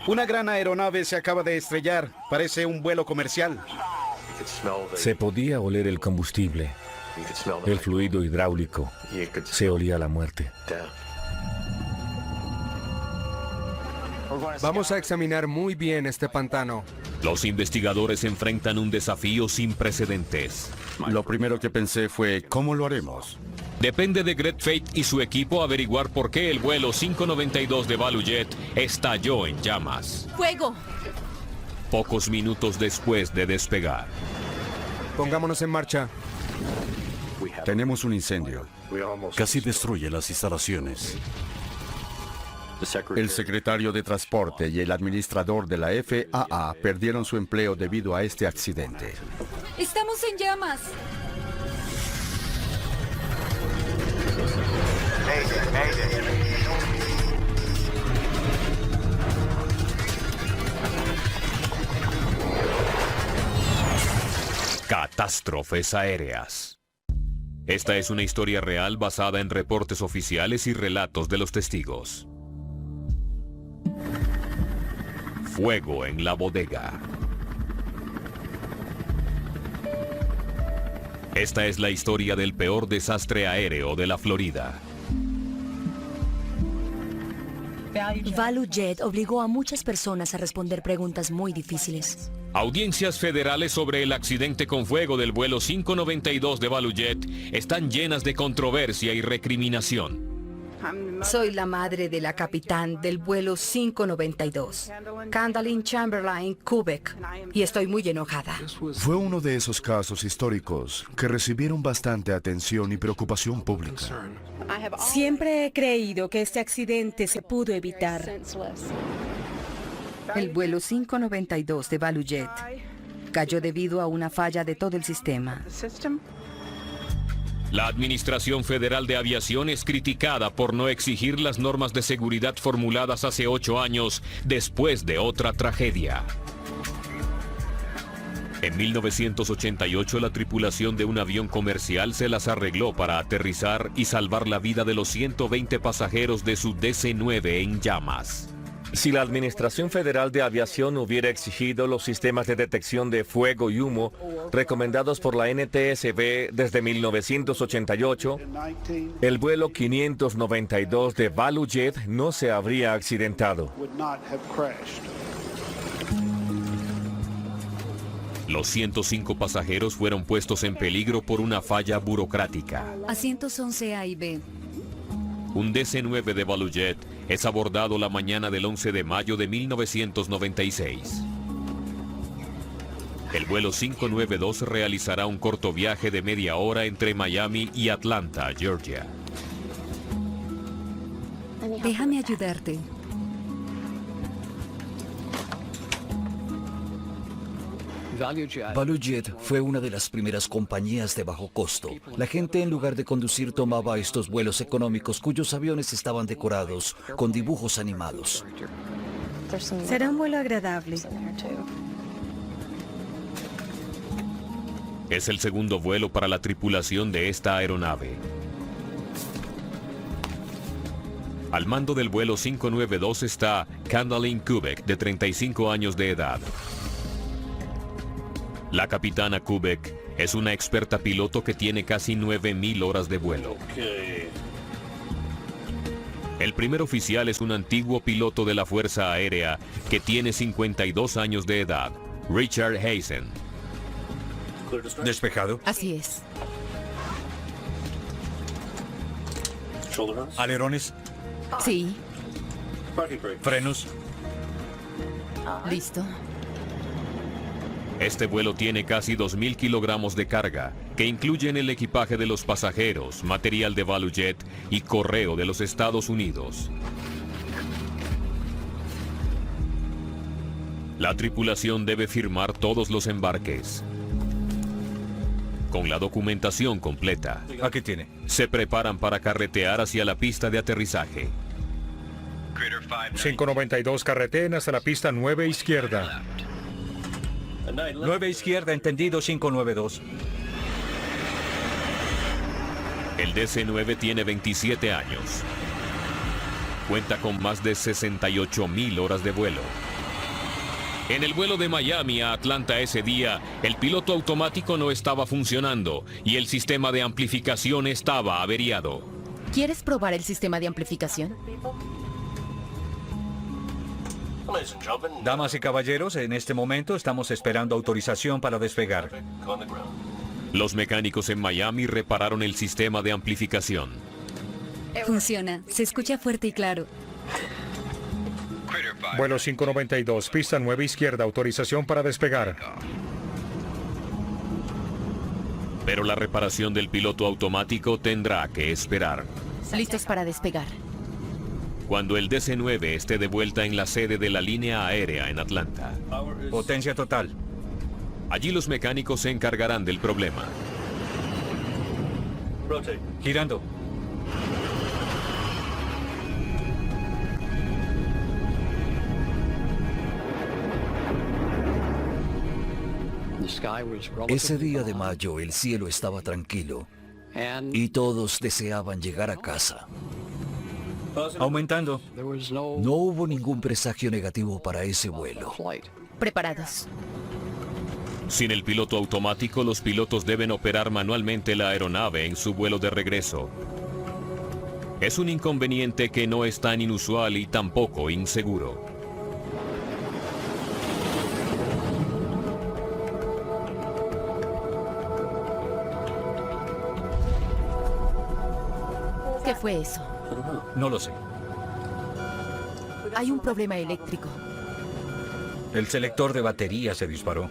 Una gran aeronave se acaba de estrellar. Parece un vuelo comercial. Se podía oler el combustible, el fluido hidráulico. Se olía la muerte. Vamos a examinar muy bien este pantano. Los investigadores enfrentan un desafío sin precedentes. Lo primero que pensé fue, ¿cómo lo haremos? Depende de Greg Fate y su equipo averiguar por qué el vuelo 592 de ValueJet estalló en llamas. ¡Fuego! Pocos minutos después de despegar. Pongámonos en marcha. Tenemos un incendio. Casi destruye las instalaciones. El secretario de Transporte y el administrador de la FAA perdieron su empleo debido a este accidente. ¡Estamos en llamas! Catástrofes aéreas. Esta es una historia real basada en reportes oficiales y relatos de los testigos. Fuego en la bodega. Esta es la historia del peor desastre aéreo de la Florida. ValueJet obligó a muchas personas a responder preguntas muy difíciles. Audiencias federales sobre el accidente con fuego del vuelo 592 de ValueJet están llenas de controversia y recriminación. Soy la madre de la capitán del vuelo 592, Candalin Chamberlain Kubek, y estoy muy enojada. Fue uno de esos casos históricos que recibieron bastante atención y preocupación pública. Siempre he creído que este accidente se pudo evitar. El vuelo 592 de ValueJet cayó debido a una falla de todo el sistema. La Administración Federal de Aviación es criticada por no exigir las normas de seguridad formuladas hace 8 años después de otra tragedia. En 1988, la tripulación de un avión comercial se las arregló para aterrizar y salvar la vida de los 120 pasajeros de su DC-9 en llamas. Si la Administración Federal de Aviación hubiera exigido los sistemas de detección de fuego y humo recomendados por la NTSB desde 1988, el vuelo 592 de ValueJet no se habría accidentado. Los 105 pasajeros fueron puestos en peligro por una falla burocrática. Asientos 11A y B. Un DC-9 de ValueJet es abordado la mañana del 11 de mayo de 1996. El vuelo 592 realizará un corto viaje de media hora entre Miami y Atlanta, Georgia. Déjame ayudarte. ValueJet fue una de las primeras compañías de bajo costo. La gente, en lugar de conducir, tomaba estos vuelos económicos cuyos aviones estaban decorados con dibujos animados. Será un vuelo agradable. Es el segundo vuelo para la tripulación de esta aeronave. Al mando del vuelo 592 está Candalin Kubek, de 35 años de edad. La capitana Kubek es una experta piloto que tiene casi 9,000 horas de vuelo. El primer oficial es un antiguo piloto de la Fuerza Aérea que tiene 52 años de edad, Richard Hazen. ¿Despejado? Así es. ¿Alerones? Sí. ¿Frenos? Listo. Este vuelo tiene casi 2,000 kilogramos de carga, que incluyen el equipaje de los pasajeros, material de ValueJet y correo de los Estados Unidos. La tripulación debe firmar todos los embarques. Con la documentación completa, Aquí tiene. se preparan para carretear hacia la pista de aterrizaje. 592 carretén hasta la pista 9 izquierda. 9 izquierda, entendido, 592. El DC-9 tiene 27 años. Cuenta con más de 68,000 horas de vuelo. En el vuelo de Miami a Atlanta ese día, el piloto automático no estaba funcionando y el sistema de amplificación estaba averiado. ¿Quieres probar el sistema de amplificación? Damas y caballeros, en este momento estamos esperando autorización para despegar. Los mecánicos en Miami repararon el sistema de amplificación. Funciona. Se escucha fuerte y claro. Vuelo 592, pista 9 izquierda, autorización para despegar. Pero la reparación del piloto automático tendrá que esperar. Listos para despegar. Cuando el DC-9 esté de vuelta en la sede de la línea aérea en Atlanta. Potencia total. Allí los mecánicos se encargarán del problema. Girando. Ese día de mayo el cielo estaba tranquilo y todos deseaban llegar a casa. Aumentando. No hubo ningún presagio negativo para ese vuelo. Preparados. Sin el piloto automático, los pilotos deben operar manualmente la aeronave en su vuelo de regreso. Es un inconveniente que no es tan inusual y tampoco inseguro. ¿Qué fue eso? No lo sé. Hay un problema eléctrico. El selector de batería se disparó.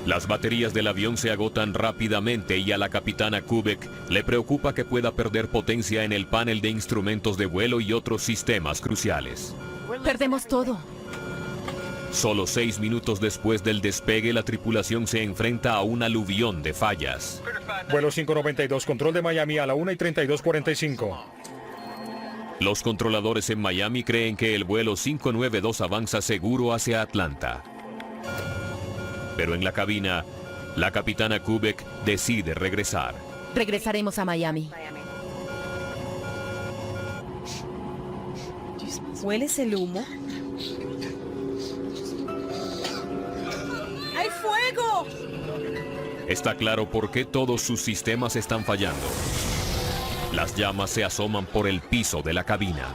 Las baterías del avión se agotan rápidamente y a la capitana Kubek le preocupa que pueda perder potencia en el panel de instrumentos de vuelo y otros sistemas cruciales. Perdemos todo. Solo 6 minutos después del despegue, la tripulación se enfrenta a un aluvión de fallas. Vuelo 592, control de Miami a la 1:32:45. Los controladores en Miami creen que el vuelo 592 avanza seguro hacia Atlanta. Pero en la cabina, la capitana Kubek decide regresar. Regresaremos a Miami. ¿Hueles el humo? ¡Hay fuego! Está claro por qué todos sus sistemas están fallando. Las llamas se asoman por el piso de la cabina.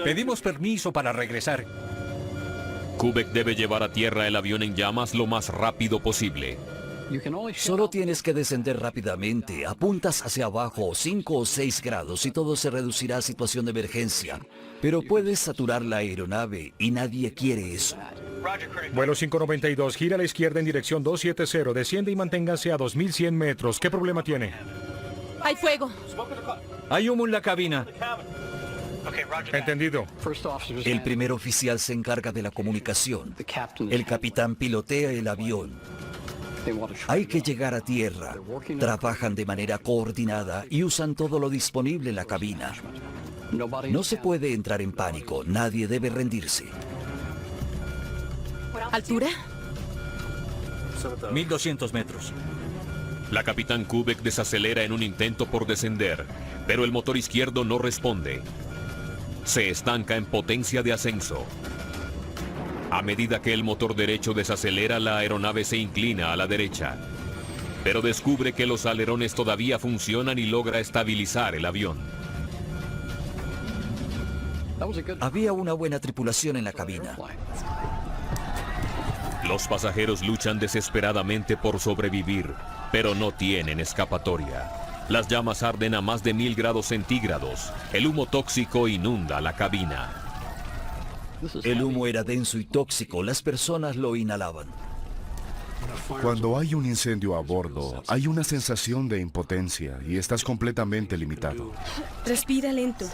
Pedimos permiso para regresar. Kubek debe llevar a tierra el avión en llamas lo más rápido posible. Solo tienes que descender rápidamente. Apuntas hacia abajo 5 o 6 grados y todo se reducirá a situación de emergencia. Pero puedes saturar la aeronave y nadie quiere eso. Vuelo 592, gira a la izquierda en dirección 270, desciende y manténgase a 2100 metros. ¿Qué problema tiene? ¡Hay fuego! Hay humo en la cabina. Entendido. El primer oficial se encarga de la comunicación. El capitán pilotea el avión. Hay que llegar a tierra. Trabajan de manera coordinada y usan todo lo disponible en la cabina. No se puede entrar en pánico. Nadie debe rendirse. ¿Altura? 1200 metros. La capitán Kubek desacelera en un intento por descender, pero el motor izquierdo no responde. Se estanca en potencia de ascenso. A medida que el motor derecho desacelera, la aeronave se inclina a la derecha. Pero descubre que los alerones todavía funcionan y logra estabilizar el avión. Había una buena tripulación en la cabina. Los pasajeros luchan desesperadamente por sobrevivir, pero no tienen escapatoria. Las llamas arden a más de 1000 grados centígrados. El humo tóxico inunda la cabina. El humo era denso y tóxico. Las personas lo inhalaban. Cuando hay un incendio a bordo, hay una sensación de impotencia y estás completamente limitado. Respira lento.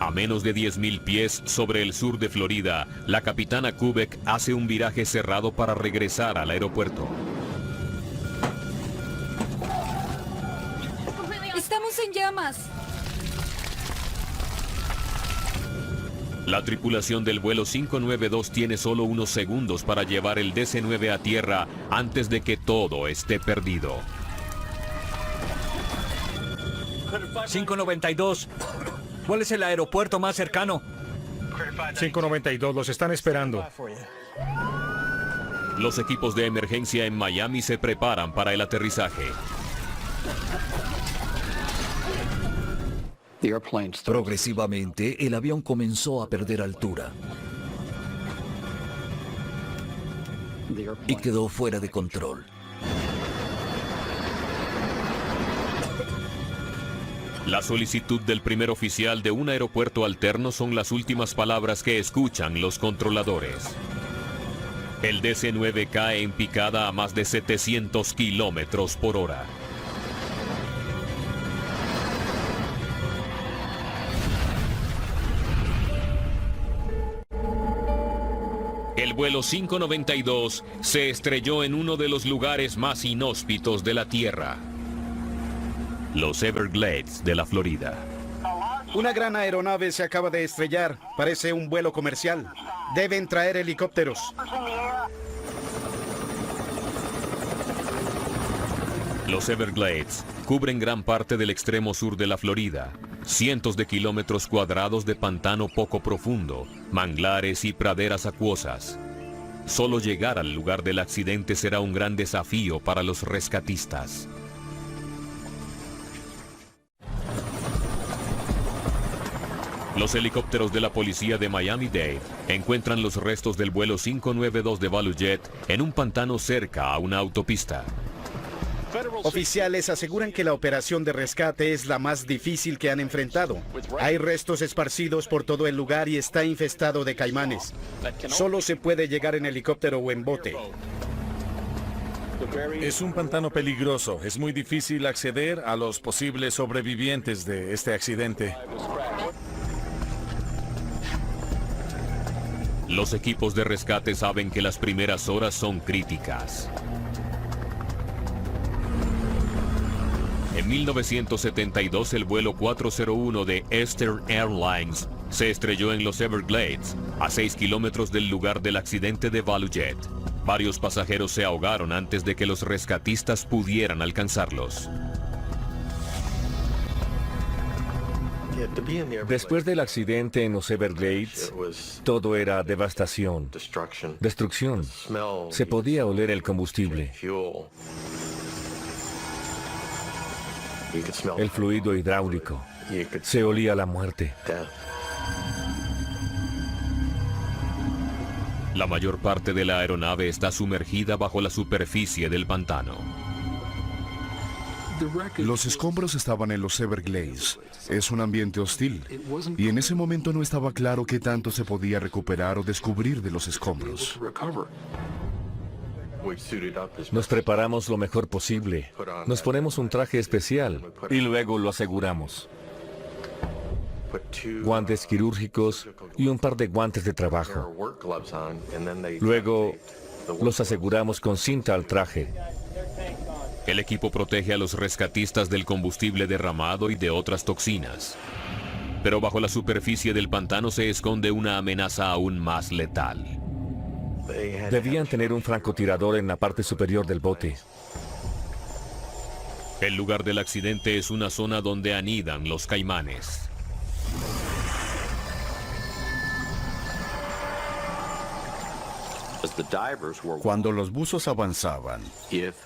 A menos de 10.000 pies sobre el sur de Florida, la capitana Kubek hace un viraje cerrado para regresar al aeropuerto. ¡Estamos en llamas! La tripulación del vuelo 592 tiene solo unos segundos para llevar el DC-9 a tierra antes de que todo esté perdido. 592. ¿Cuál es el aeropuerto más cercano? 592, los están esperando. Los equipos de emergencia en Miami se preparan para el aterrizaje. Progresivamente, el avión comenzó a perder altura y quedó fuera de control. La solicitud del primer oficial de un aeropuerto alterno son las últimas palabras que escuchan los controladores. El DC-9 cae en picada a más de 700 kilómetros por hora. El vuelo 592 se estrelló en uno de los lugares más inhóspitos de la Tierra: los Everglades de la Florida. Una gran aeronave se acaba de estrellar. Parece un vuelo comercial. Deben traer helicópteros. Los Everglades cubren gran parte del extremo sur de la Florida. Cientos de kilómetros cuadrados de pantano poco profundo, manglares y praderas acuosas. Solo llegar al lugar del accidente será un gran desafío para los rescatistas. Los helicópteros de la policía de Miami-Dade encuentran los restos del vuelo 592 de ValueJet en un pantano cerca a una autopista. Oficiales aseguran que la operación de rescate es la más difícil que han enfrentado. Hay restos esparcidos por todo el lugar y está infestado de caimanes. Solo se puede llegar en helicóptero o en bote. Es un pantano peligroso. Es muy difícil acceder a los posibles sobrevivientes de este accidente. Los equipos de rescate saben que las primeras horas son críticas. En 1972, el vuelo 401 de Eastern Airlines se estrelló en los Everglades, a 6 kilómetros del lugar del accidente de ValueJet. Varios pasajeros se ahogaron antes de que los rescatistas pudieran alcanzarlos. Después del accidente en los Everglades, todo era devastación, destrucción. Se podía oler el combustible, el fluido hidráulico. Se olía la muerte. La mayor parte de la aeronave está sumergida bajo la superficie del pantano. Los escombros estaban en los Everglades. Es un ambiente hostil. Y en ese momento no estaba claro qué tanto se podía recuperar o descubrir de los escombros. Nos preparamos lo mejor posible. Nos ponemos un traje especial y luego lo aseguramos. Guantes quirúrgicos y un par de guantes de trabajo. Luego los aseguramos con cinta al traje. El equipo protege a los rescatistas del combustible derramado y de otras toxinas. Pero bajo la superficie del pantano se esconde una amenaza aún más letal. Debían tener un francotirador en la parte superior del bote. El lugar del accidente es una zona donde anidan los caimanes. Cuando los buzos avanzaban,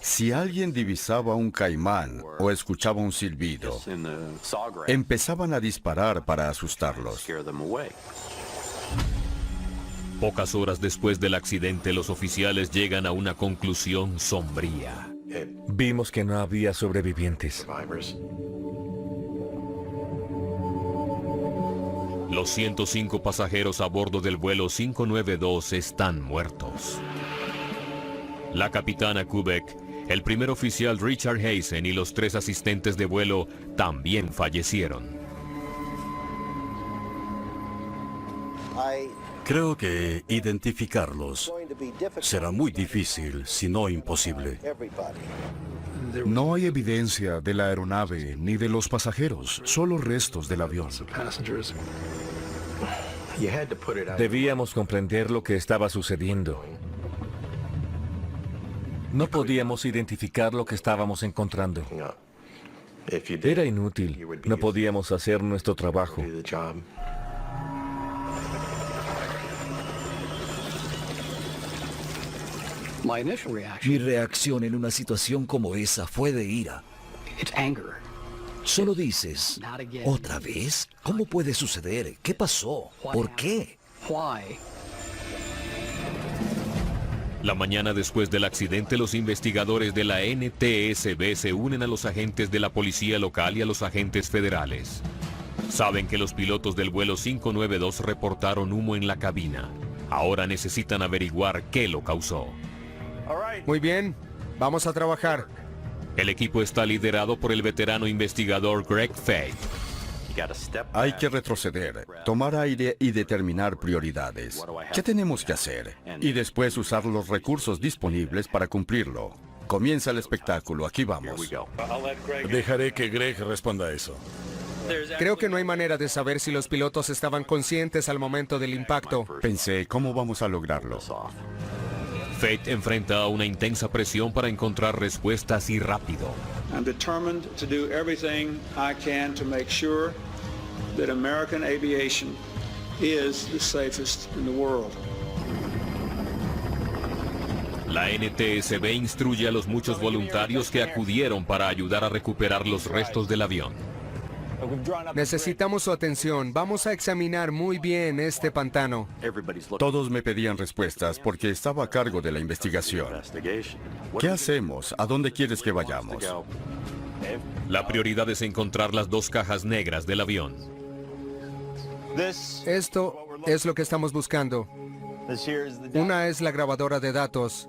si alguien divisaba un caimán o escuchaba un silbido, empezaban a disparar para asustarlos. Pocas horas después del accidente, los oficiales llegan a una conclusión sombría. Vimos que no había sobrevivientes. Los 105 pasajeros a bordo del vuelo 592 están muertos. La capitana Kubek, el primer oficial Richard Hazen y los 3 asistentes de vuelo también fallecieron. Creo que identificarlos será muy difícil, si no imposible. No hay evidencia de la aeronave ni de los pasajeros, solo restos del avión. Debíamos comprender lo que estaba sucediendo. No podíamos identificar lo que estábamos encontrando. Era inútil. No podíamos hacer nuestro trabajo. Mi reacción en una situación como esa fue de ira. Solo dices, ¿otra vez? ¿Cómo puede suceder? ¿Qué pasó? ¿Por qué? La mañana después del accidente, los investigadores de la NTSB se unen a los agentes de la policía local y a los agentes federales. Saben que los pilotos del vuelo 592 reportaron humo en la cabina. Ahora necesitan averiguar qué lo causó. Muy bien, vamos a trabajar. El equipo está liderado por el veterano investigador Greg Fate. Hay que retroceder, tomar aire y determinar prioridades. ¿Qué tenemos que hacer? Y después usar los recursos disponibles para cumplirlo. Comienza el espectáculo, aquí vamos. Dejaré que Greg responda a eso. Creo que no hay manera de saber si los pilotos estaban conscientes al momento del impacto. Pensé, ¿cómo vamos a lograrlo? Fate enfrenta a una intensa presión para encontrar respuestas y rápido. I'm determined to do everything I can to make sure that American aviation is the safest in the world. La NTSB instruye a los muchos voluntarios que acudieron para ayudar a recuperar los restos del avión. Necesitamos su atención. Vamos a examinar muy bien este pantano. Todos me pedían respuestas porque estaba a cargo de la investigación. ¿Qué hacemos? ¿A dónde quieres que vayamos? La prioridad es encontrar las dos cajas negras del avión. Esto es lo que estamos buscando. Una es la grabadora de datos.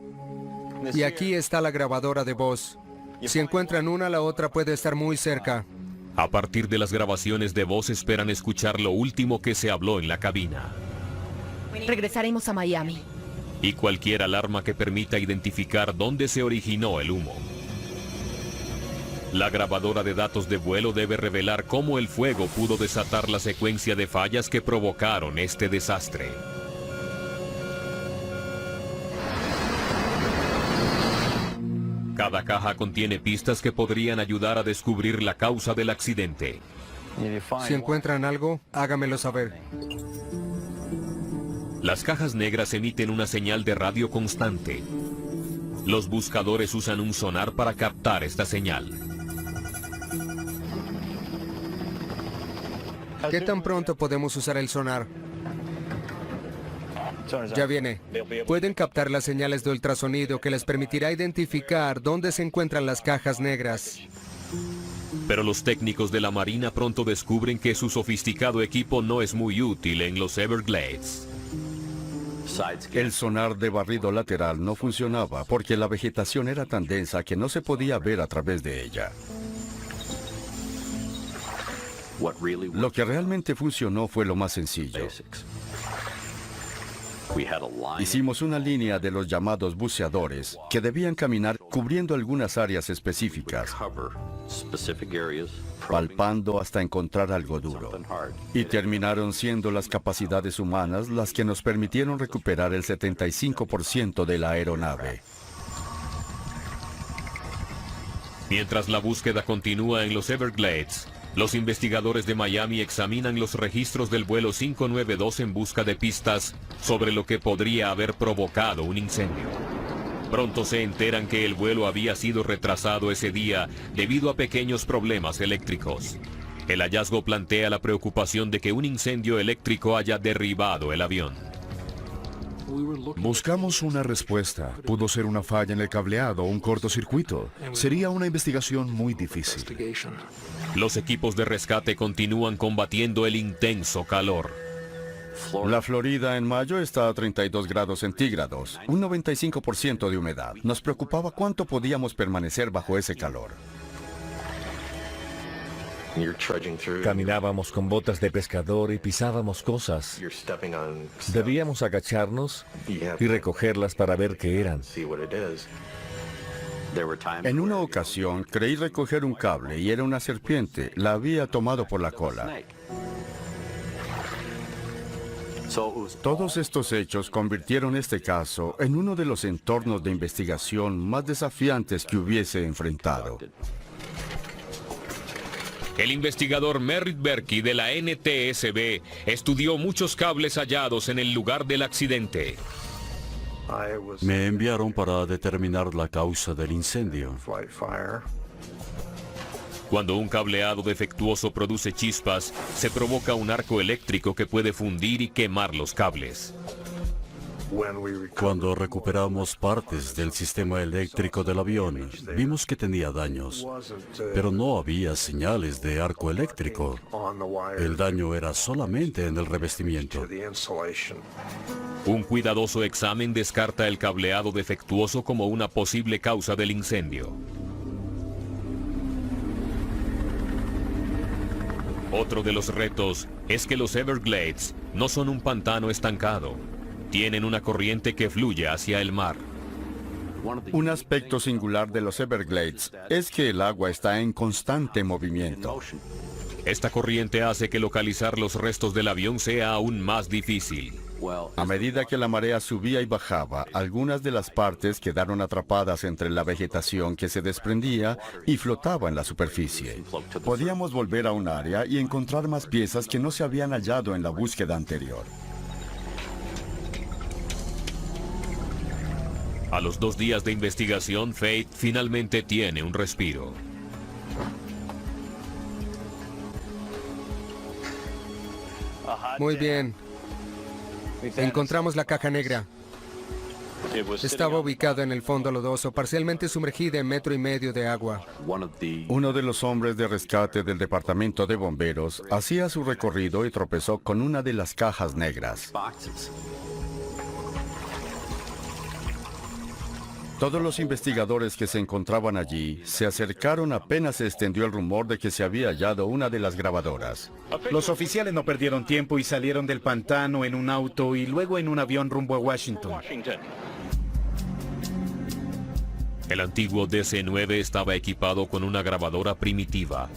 Y aquí está la grabadora de voz. Si encuentran una, la otra puede estar muy cerca. A partir de las grabaciones de voz esperan escuchar lo último que se habló en la cabina. Regresaremos a Miami. Y cualquier alarma que permita identificar dónde se originó el humo. La grabadora de datos de vuelo debe revelar cómo el fuego pudo desatar la secuencia de fallas que provocaron este desastre. Cada caja contiene pistas que podrían ayudar a descubrir la causa del accidente. Si encuentran algo, hágamelo saber. Las cajas negras emiten una señal de radio constante. Los buscadores usan un sonar para captar esta señal. ¿Qué tan pronto podemos usar el sonar? Ya viene. Pueden captar las señales de ultrasonido que les permitirá identificar dónde se encuentran las cajas negras. Pero los técnicos de la Marina pronto descubren que su sofisticado equipo no es muy útil en los Everglades. El sonar de barrido lateral no funcionaba porque la vegetación era tan densa que no se podía ver a través de ella. Lo que realmente funcionó fue lo más sencillo. Hicimos una línea de los llamados buceadores que debían caminar cubriendo algunas áreas específicas, palpando hasta encontrar algo duro. Y terminaron siendo las capacidades humanas las que nos permitieron recuperar el 75% de la aeronave. Mientras la búsqueda continúa en los Everglades, los investigadores de Miami examinan los registros del vuelo 592 en busca de pistas sobre lo que podría haber provocado un incendio. Pronto se enteran que el vuelo había sido retrasado ese día debido a pequeños problemas eléctricos. El hallazgo plantea la preocupación de que un incendio eléctrico haya derribado el avión. Buscamos una respuesta. Pudo ser una falla en el cableado o un cortocircuito. Sería una investigación muy difícil. Los equipos de rescate continúan combatiendo el intenso calor. La Florida en mayo está a 32 grados centígrados, un 95% de humedad. Nos preocupaba cuánto podíamos permanecer bajo ese calor. Caminábamos con botas de pescador y pisábamos cosas. Debíamos agacharnos y recogerlas para ver qué eran. En una ocasión creí recoger un cable y era una serpiente. La había tomado por la cola. Todos estos hechos convirtieron este caso en uno de los entornos de investigación más desafiantes que hubiese enfrentado. El investigador Merritt Berkey de la NTSB estudió muchos cables hallados en el lugar del accidente. Me enviaron para determinar la causa del incendio. Cuando un cableado defectuoso produce chispas, se provoca un arco eléctrico que puede fundir y quemar los cables. Cuando recuperamos partes del sistema eléctrico del avión, vimos que tenía daños, pero no había señales de arco eléctrico. El daño era solamente en el revestimiento. Un cuidadoso examen descarta el cableado defectuoso como una posible causa del incendio. Otro de los retos es que los Everglades no son un pantano estancado. Tienen una corriente que fluye hacia el mar. Un aspecto singular de los Everglades es que el agua está en constante movimiento. Esta corriente hace que localizar los restos del avión sea aún más difícil. A medida que la marea subía y bajaba, algunas de las partes quedaron atrapadas entre la vegetación que se desprendía y flotaba en la superficie. Podíamos volver a un área y encontrar más piezas que no se habían hallado en la búsqueda anterior. A los 2 días de investigación, Faith finalmente tiene un respiro. Muy bien. Encontramos la caja negra. Estaba ubicada en el fondo lodoso, parcialmente sumergida en 1,5 metros de agua. Uno de los hombres de rescate del departamento de bomberos hacía su recorrido y tropezó con una de las cajas negras. Todos los investigadores que se encontraban allí se acercaron apenas se extendió el rumor de que se había hallado una de las grabadoras. Los oficiales no perdieron tiempo y salieron del pantano en un auto y luego en un avión rumbo a Washington. El antiguo DC-9 estaba equipado con una grabadora primitiva.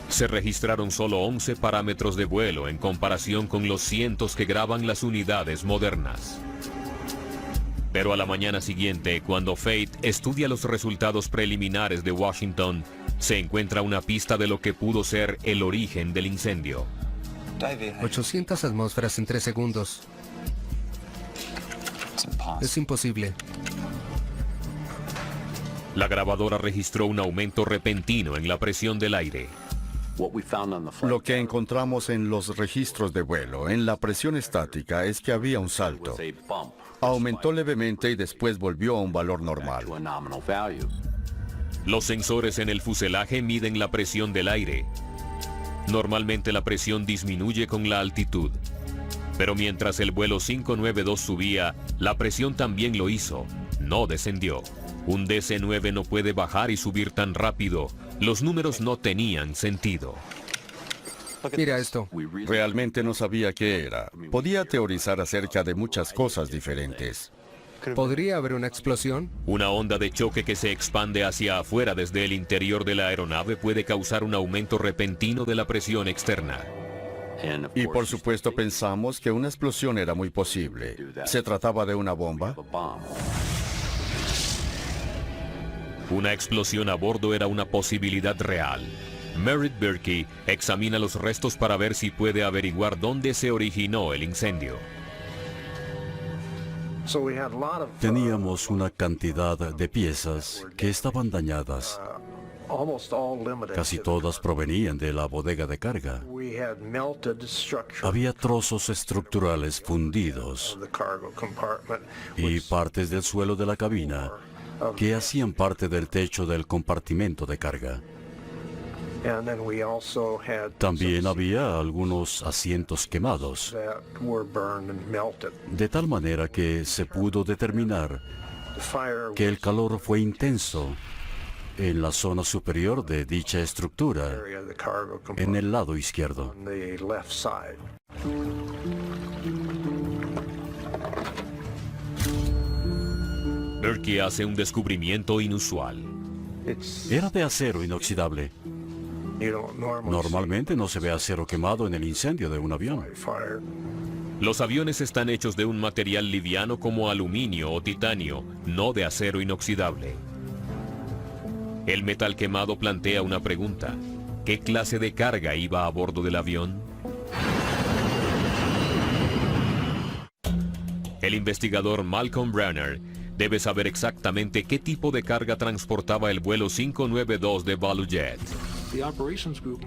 Se registraron solo 11 parámetros de vuelo en comparación con los cientos que graban las unidades modernas. Pero a la mañana siguiente, cuando Faith estudia los resultados preliminares de Washington, se encuentra una pista de lo que pudo ser el origen del incendio. 800 atmósferas en 3 segundos. Es imposible. La grabadora registró un aumento repentino en la presión del aire. Lo que encontramos en los registros de vuelo, en la presión estática, es que había un salto. Aumentó levemente y después volvió a un valor normal. Los sensores en el fuselaje miden la presión del aire. Normalmente la presión disminuye con la altitud. Pero mientras el vuelo 592 subía, la presión también lo hizo. No descendió. Un DC-9 no puede bajar y subir tan rápido. Los números no tenían sentido. Mira esto. Realmente no sabía qué era. Podía teorizar acerca de muchas cosas diferentes. ¿Podría haber una explosión? Una onda de choque que se expande hacia afuera desde el interior de la aeronave puede causar un aumento repentino de la presión externa. Y por supuesto pensamos que una explosión era muy posible. ¿Se trataba de una bomba? Una explosión a bordo era una posibilidad real. Merritt Berkey examina los restos para ver si puede averiguar dónde se originó el incendio. Teníamos una cantidad de piezas que estaban dañadas. Casi todas provenían de la bodega de carga. Había trozos estructurales fundidos y partes del suelo de la cabina que hacían parte del techo del compartimento de carga. También había algunos asientos quemados, de tal manera que se pudo determinar que el calor fue intenso en la zona superior de dicha estructura, en el lado izquierdo. Berkey hace un descubrimiento inusual. Era de acero inoxidable. Normalmente no se ve acero quemado en el incendio de un avión. Los aviones están hechos de un material liviano como aluminio o titanio, no de acero inoxidable. El metal quemado plantea una pregunta. ¿Qué clase de carga iba a bordo del avión? El investigador Malcolm Browner debe saber exactamente qué tipo de carga transportaba el vuelo 592 de ValueJet.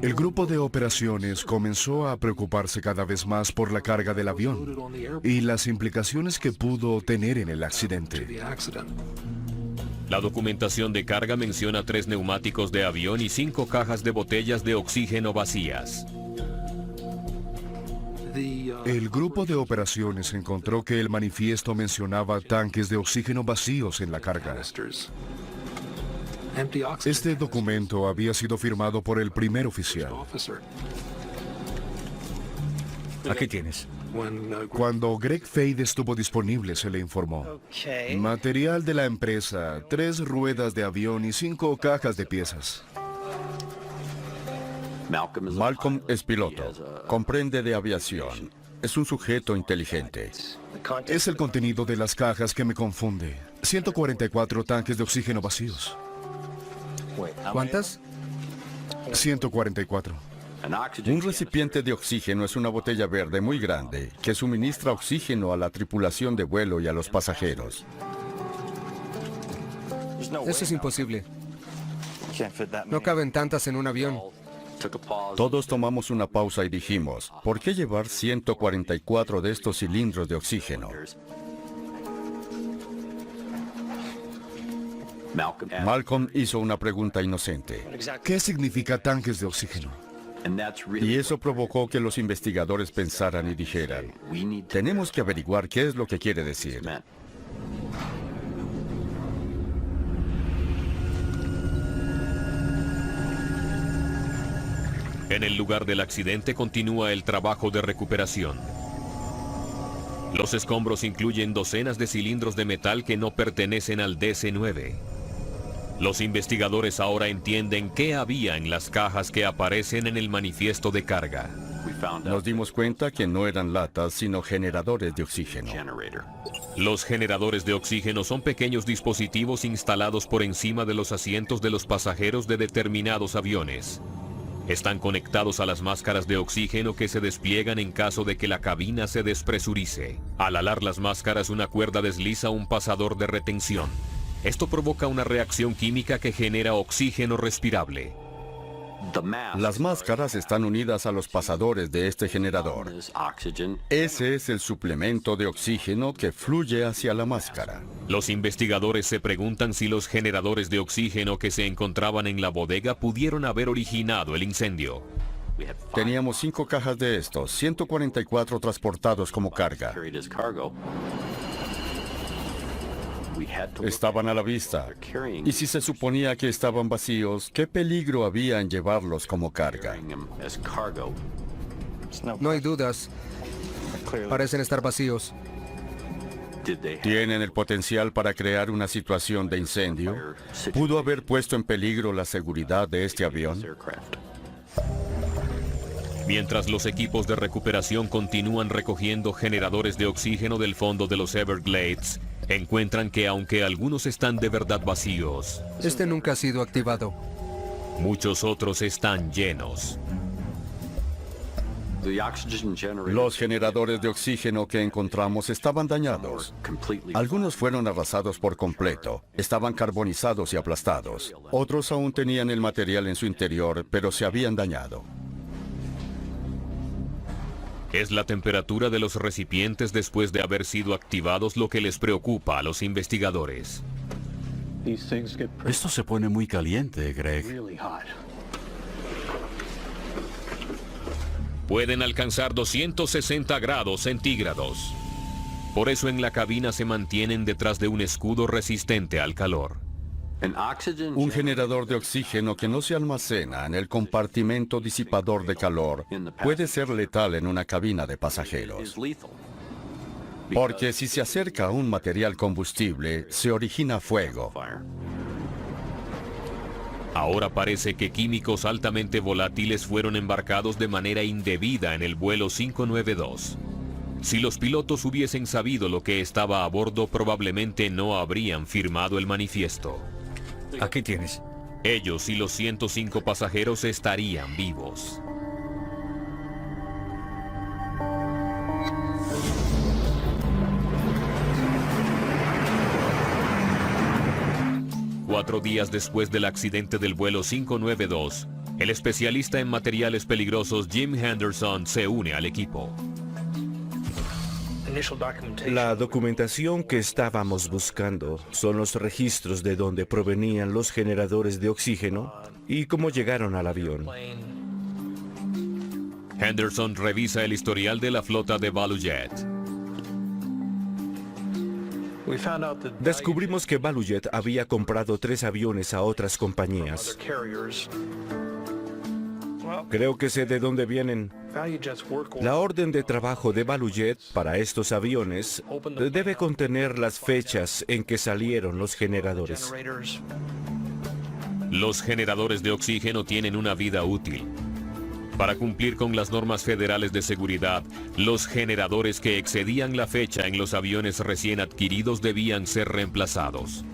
El grupo de operaciones comenzó a preocuparse cada vez más por la carga del avión y las implicaciones que pudo tener en el accidente. La documentación de carga menciona 3 neumáticos de avión y 5 cajas de botellas de oxígeno vacías. El grupo de operaciones encontró que el manifiesto mencionaba tanques de oxígeno vacíos en la carga. Este documento había sido firmado por el primer oficial. Aquí tienes. Cuando Greg Fade estuvo disponible, se le informó. Material de la empresa, 3 ruedas de avión y 5 cajas de piezas. Malcolm es piloto, comprende de aviación. Es un sujeto inteligente. Es el contenido de las cajas que me confunde. 144 tanques de oxígeno vacíos. ¿Cuántas? 144. Un recipiente de oxígeno es una botella verde muy grande que suministra oxígeno a la tripulación de vuelo y a los pasajeros. Eso es imposible. No caben tantas en un avión. Todos tomamos una pausa y dijimos, ¿por qué llevar 144 de estos cilindros de oxígeno? Malcolm hizo una pregunta inocente. ¿Qué significa tanques de oxígeno? Y eso provocó que los investigadores pensaran y dijeran, tenemos que averiguar qué es lo que quiere decir. En el lugar del accidente continúa el trabajo de recuperación. Los escombros incluyen docenas de cilindros de metal que no pertenecen al DC-9. Los investigadores ahora entienden qué había en las cajas que aparecen en el manifiesto de carga. Nos dimos cuenta que no eran latas, sino generadores de oxígeno. Los generadores de oxígeno son pequeños dispositivos instalados por encima de los asientos de los pasajeros de determinados aviones. Están conectados a las máscaras de oxígeno que se despliegan en caso de que la cabina se despresurice. Al alar las máscaras, una cuerda desliza un pasador de retención. Esto provoca una reacción química que genera oxígeno respirable. Las máscaras están unidas a los pasadores de este generador. Ese es el suplemento de oxígeno que fluye hacia la máscara. Los investigadores se preguntan si los generadores de oxígeno que se encontraban en la bodega pudieron haber originado el incendio. Teníamos 5 cajas de estos, 144 transportados como carga. Estaban a la vista. Y si se suponía que estaban vacíos, ¿qué peligro había en llevarlos como carga? No hay dudas. Parecen estar vacíos. ¿Tienen el potencial para crear una situación de incendio? ¿Pudo haber puesto en peligro la seguridad de este avión? Mientras los equipos de recuperación continúan recogiendo generadores de oxígeno del fondo de los Everglades, encuentran que aunque algunos están de verdad vacíos, este nunca ha sido activado. Muchos otros están llenos. Los generadores de oxígeno que encontramos estaban dañados. Algunos fueron arrasados por completo, estaban carbonizados y aplastados. Otros aún tenían el material en su interior, pero se habían dañado. Es la temperatura de los recipientes después de haber sido activados lo que les preocupa a los investigadores. Esto se pone muy caliente, Greg. Pueden alcanzar 260 grados centígrados. Por eso en la cabina se mantienen detrás de un escudo resistente al calor. Un generador de oxígeno que no se almacena en el compartimento disipador de calor puede ser letal en una cabina de pasajeros. Porque si se acerca a un material combustible, se origina fuego. Ahora parece que químicos altamente volátiles fueron embarcados de manera indebida en el vuelo 592. Si los pilotos hubiesen sabido lo que estaba a bordo, probablemente no habrían firmado el manifiesto. Aquí tienes. Ellos y los 105 pasajeros estarían vivos. Cuatro días después del accidente del vuelo 592, el especialista en materiales peligrosos Jim Henderson se une al equipo. La documentación que estábamos buscando son los registros de dónde provenían los generadores de oxígeno y cómo llegaron al avión. Henderson revisa el historial de la flota de ValueJet. Descubrimos que ValueJet había comprado 3 aviones a otras compañías. Creo que sé de dónde vienen. La orden de trabajo de ValueJet para estos aviones debe contener las fechas en que salieron los generadores. Los generadores de oxígeno tienen una vida útil. Para cumplir con las normas federales de seguridad, los generadores que excedían la fecha en los aviones recién adquiridos debían ser reemplazados.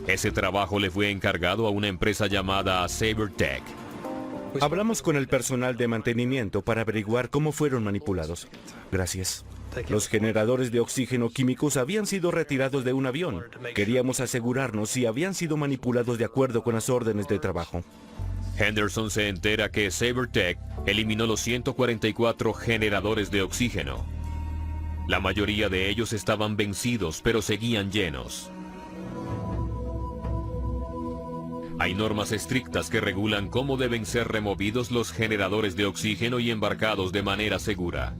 Ese trabajo le fue encargado a una empresa llamada SaberTech. Hablamos con el personal de mantenimiento para averiguar cómo fueron manipulados. Gracias. Los generadores de oxígeno químicos habían sido retirados de un avión. Queríamos asegurarnos si habían sido manipulados de acuerdo con las órdenes de trabajo. Henderson se entera que SaberTech eliminó los 144 generadores de oxígeno. La mayoría de ellos estaban vencidos, pero seguían llenos. Hay normas estrictas que regulan cómo deben ser removidos los generadores de oxígeno y embarcados de manera segura.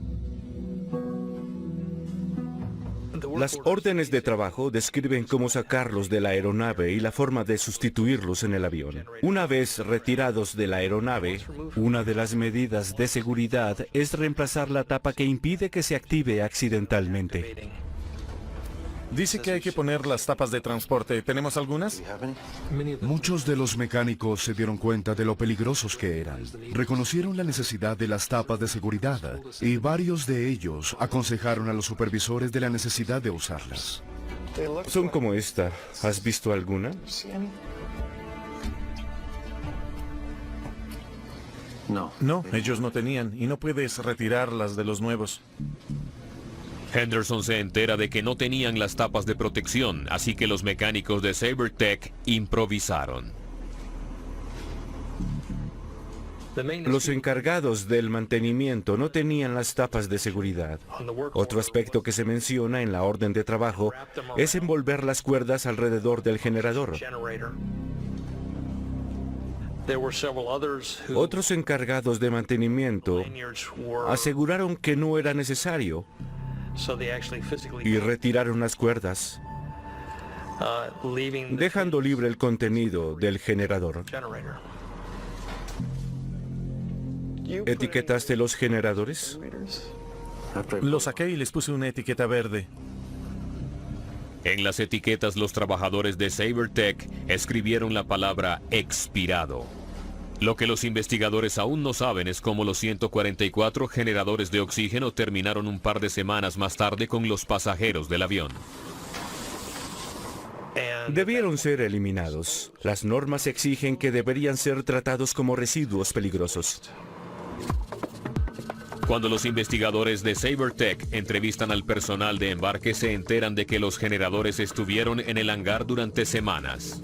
Las órdenes de trabajo describen cómo sacarlos de la aeronave y la forma de sustituirlos en el avión. Una vez retirados de la aeronave, una de las medidas de seguridad es reemplazar la tapa que impide que se active accidentalmente. Dice que hay que poner las tapas de transporte. ¿Tenemos algunas? Muchos de los mecánicos se dieron cuenta de lo peligrosos que eran. Reconocieron la necesidad de las tapas de seguridad y varios de ellos aconsejaron a los supervisores de la necesidad de usarlas. Son como esta. ¿Has visto alguna? No, ellos no tenían y no puedes retirarlas de los nuevos. Henderson se entera de que no tenían las tapas de protección, así que los mecánicos de SaberTech improvisaron. Los encargados del mantenimiento no tenían las tapas de seguridad. Otro aspecto que se menciona en la orden de trabajo es envolver las cuerdas alrededor del generador. Otros encargados de mantenimiento aseguraron que no era necesario y retiraron las cuerdas, dejando libre el contenido del generador. ¿Etiquetaste los generadores? Los saqué y les puse una etiqueta verde. En las etiquetas los trabajadores de SaberTech escribieron la palabra expirado. Lo que los investigadores aún no saben es cómo los 144 generadores de oxígeno terminaron un par de semanas más tarde con los pasajeros del avión. Debieron ser eliminados. Las normas exigen que deberían ser tratados como residuos peligrosos. Cuando los investigadores de SaberTech entrevistan al personal de embarque, se enteran de que los generadores estuvieron en el hangar durante semanas.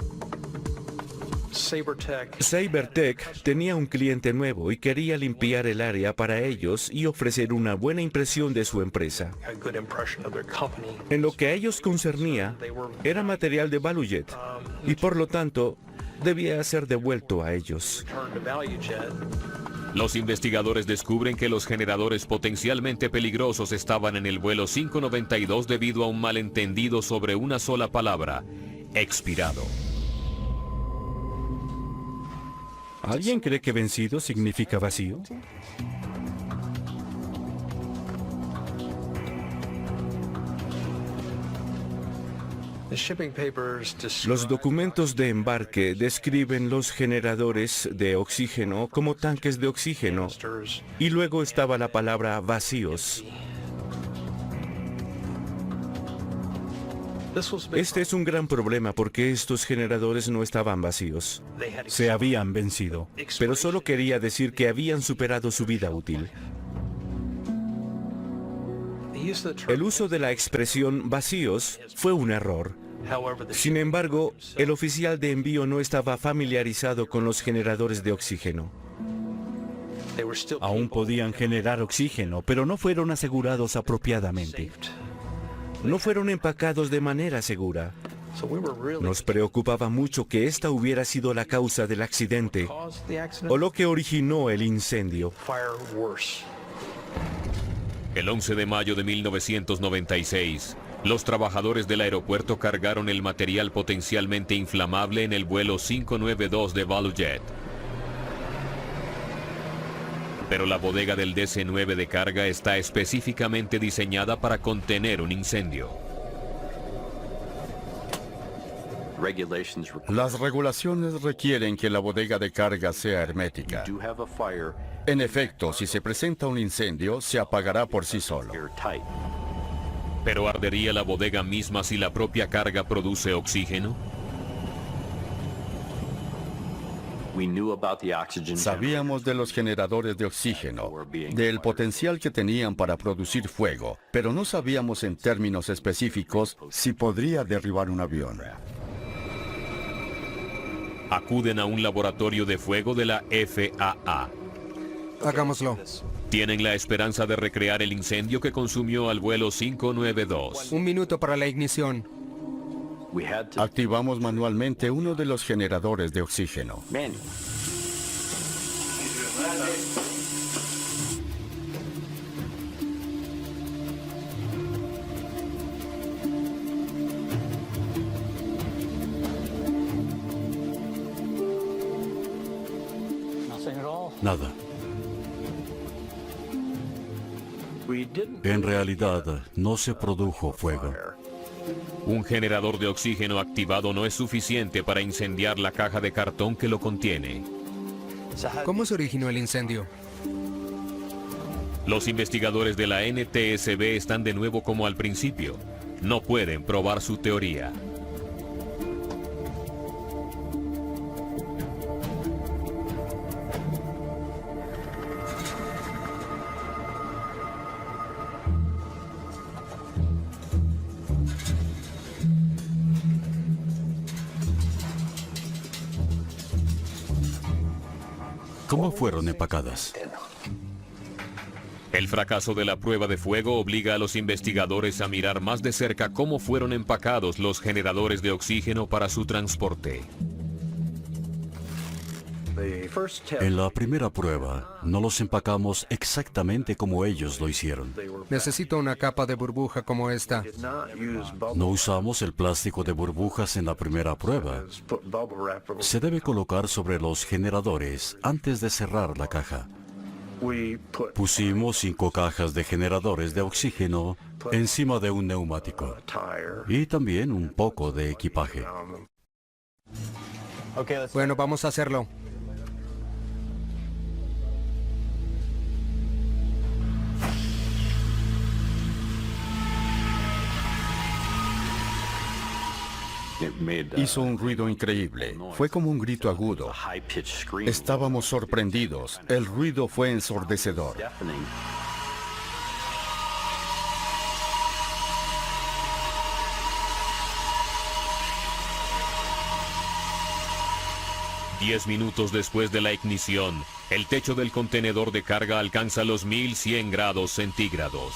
SaberTech tenía un cliente nuevo y quería limpiar el área para ellos y ofrecer una buena impresión de su empresa. En lo que a ellos concernía, era material de ValueJet y por lo tanto debía ser devuelto a ellos. Los investigadores descubren que los generadores potencialmente peligrosos estaban en el vuelo 592 debido a un malentendido sobre una sola palabra: expirado. ¿Alguien cree que vencido significa vacío? Los documentos de embarque describen los generadores de oxígeno como tanques de oxígeno y luego estaba la palabra vacíos. Este es un gran problema porque estos generadores no estaban vacíos. Se habían vencido. Pero solo quería decir que habían superado su vida útil. El uso de la expresión vacíos fue un error. Sin embargo, el oficial de envío no estaba familiarizado con los generadores de oxígeno. Aún podían generar oxígeno, pero no fueron asegurados apropiadamente. No fueron empacados de manera segura. Nos preocupaba mucho que esta hubiera sido la causa del accidente o lo que originó el incendio. El 11 de mayo de 1996, los trabajadores del aeropuerto cargaron el material potencialmente inflamable en el vuelo 592 de ValueJet. Pero la bodega del DC-9 de carga está específicamente diseñada para contener un incendio. Las regulaciones requieren que la bodega de carga sea hermética. En efecto, si se presenta un incendio, se apagará por sí solo. ¿Pero ardería la bodega misma si la propia carga produce oxígeno? Sabíamos de los generadores de oxígeno, del potencial que tenían para producir fuego, pero no sabíamos en términos específicos si podría derribar un avión. Acuden a un laboratorio de fuego de la FAA. Hagámoslo. Tienen la esperanza de recrear el incendio que consumió al vuelo 592. 1 minuto para la ignición. Activamos manualmente uno de los generadores de oxígeno. Nada. En realidad, no se produjo fuego. Un generador de oxígeno activado no es suficiente para incendiar la caja de cartón que lo contiene. ¿Cómo se originó el incendio? Los investigadores de la NTSB están de nuevo como al principio. No pueden probar su teoría. ¿Cómo fueron empacadas? El fracaso de la prueba de fuego obliga a los investigadores a mirar más de cerca cómo fueron empacados los generadores de oxígeno para su transporte. En la primera prueba, no los empacamos exactamente como ellos lo hicieron. Necesito una capa de burbuja como esta. No usamos el plástico de burbujas en la primera prueba. Se debe colocar sobre los generadores antes de cerrar la caja. Pusimos 5 cajas de generadores de oxígeno encima de un neumático. Y también un poco de equipaje. Bueno, vamos a hacerlo. Hizo un ruido increíble. Fue como un grito agudo. Estábamos sorprendidos. El ruido fue ensordecedor. Diez minutos después de la ignición, el techo del contenedor de carga alcanza los 1100 grados centígrados.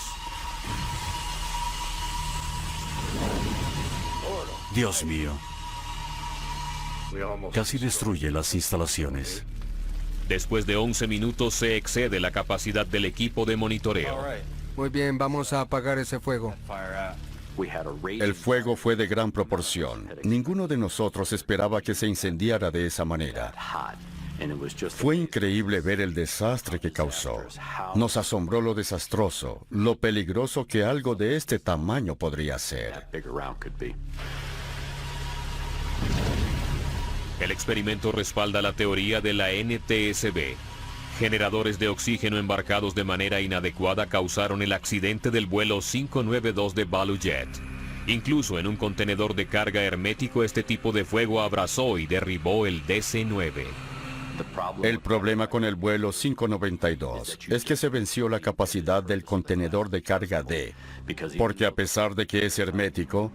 Dios mío. Casi destruye las instalaciones. Después de 11 minutos se excede la capacidad del equipo de monitoreo. Muy bien, vamos a apagar ese fuego. El fuego fue de gran proporción. Ninguno de nosotros esperaba que se incendiara de esa manera. Fue increíble ver el desastre que causó. Nos asombró lo desastroso, lo peligroso que algo de este tamaño podría ser. El experimento respalda la teoría de la NTSB. Generadores de oxígeno embarcados de manera inadecuada causaron el accidente del vuelo 592 de ValueJet. Incluso en un contenedor de carga hermético, este tipo de fuego abrazó y derribó el DC-9. El problema con el vuelo 592 es que se venció la capacidad del contenedor de carga D, porque a pesar de que es hermético,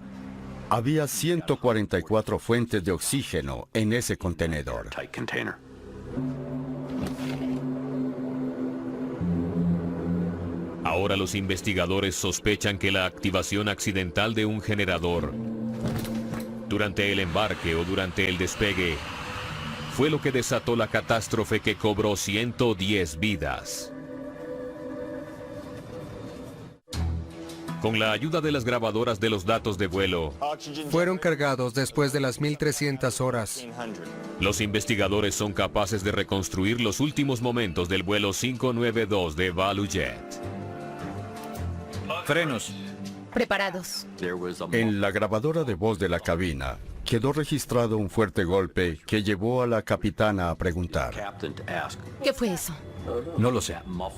había 144 fuentes de oxígeno en ese contenedor. Ahora los investigadores sospechan que la activación accidental de un generador durante el embarque o durante el despegue fue lo que desató la catástrofe que cobró 110 vidas. Con la ayuda de las grabadoras de los datos de vuelo, fueron cargados después de las 1300 horas. Los investigadores son capaces de reconstruir los últimos momentos del vuelo 592 de ValueJet. Frenos. Preparados. En la grabadora de voz de la cabina, quedó registrado un fuerte golpe que llevó a la capitana a preguntar. ¿Qué fue eso? No lo sé.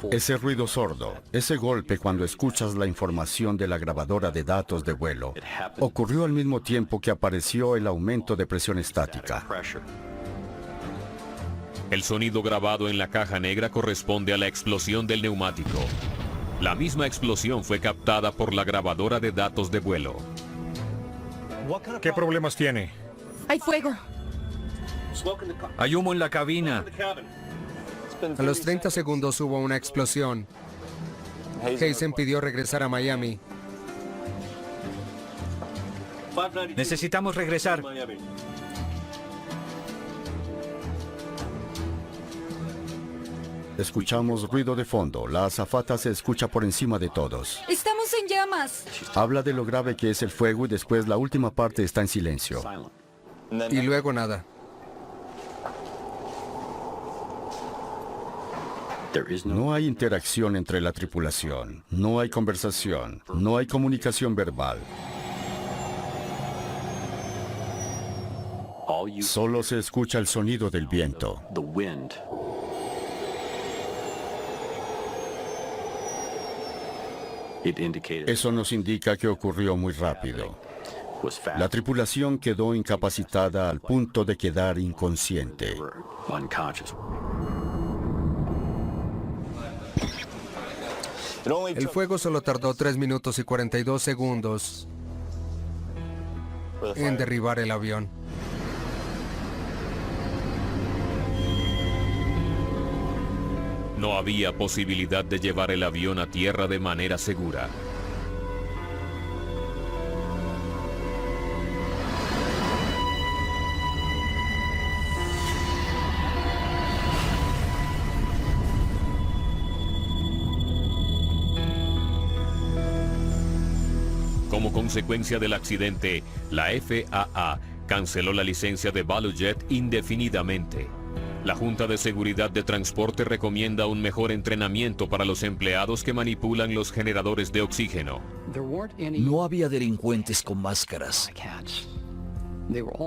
Ese ruido sordo, ese golpe cuando escuchas la información de la grabadora de datos de vuelo, ocurrió al mismo tiempo que apareció el aumento de presión estática. El sonido grabado en la caja negra corresponde a la explosión del neumático. La misma explosión fue captada por la grabadora de datos de vuelo. ¿Qué problemas tiene? Hay fuego. Hay humo en la cabina. A los 30 segundos hubo una explosión. Hazen pidió regresar a Miami. Necesitamos regresar. Escuchamos ruido de fondo. La azafata se escucha por encima de todos. Estamos en llamas. Habla de lo grave que es el fuego y después la última parte está en silencio. Y luego nada. No hay interacción entre la tripulación. No hay conversación. No hay comunicación verbal. Solo se escucha el sonido del viento. Eso nos indica que ocurrió muy rápido. La tripulación quedó incapacitada al punto de quedar inconsciente. El fuego solo tardó 3 minutos y 42 segundos en derribar el avión. No había posibilidad de llevar el avión a tierra de manera segura. Como consecuencia del accidente, la FAA canceló la licencia de ValueJet indefinidamente. La Junta de Seguridad de Transporte recomienda un mejor entrenamiento para los empleados que manipulan los generadores de oxígeno. No había delincuentes con máscaras.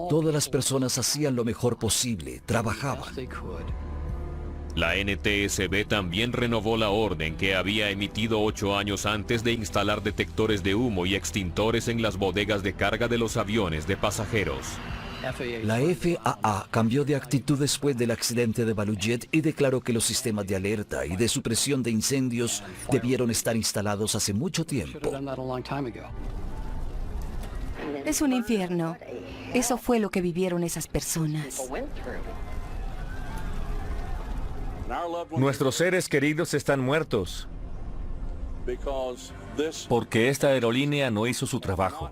Todas las personas hacían lo mejor posible, trabajaban. La NTSB también renovó la orden que había emitido 8 años antes de instalar detectores de humo y extintores en las bodegas de carga de los aviones de pasajeros. La FAA cambió de actitud después del accidente de ValueJet y declaró que los sistemas de alerta y de supresión de incendios debieron estar instalados hace mucho tiempo. Es un infierno. Eso fue lo que vivieron esas personas. Nuestros seres queridos están muertos porque esta aerolínea no hizo su trabajo.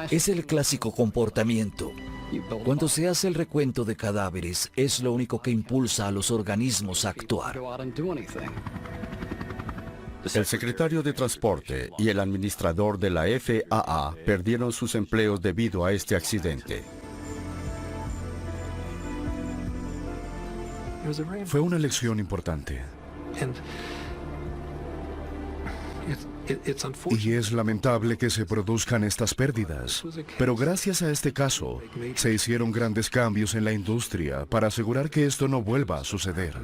Es el clásico comportamiento. Cuando se hace el recuento de cadáveres, es lo único que impulsa a los organismos a actuar. El secretario de Transporte y el administrador de la FAA perdieron sus empleos debido a este accidente. Fue una lección importante. Y es lamentable que se produzcan estas pérdidas, pero gracias a este caso, se hicieron grandes cambios en la industria para asegurar que esto no vuelva a suceder.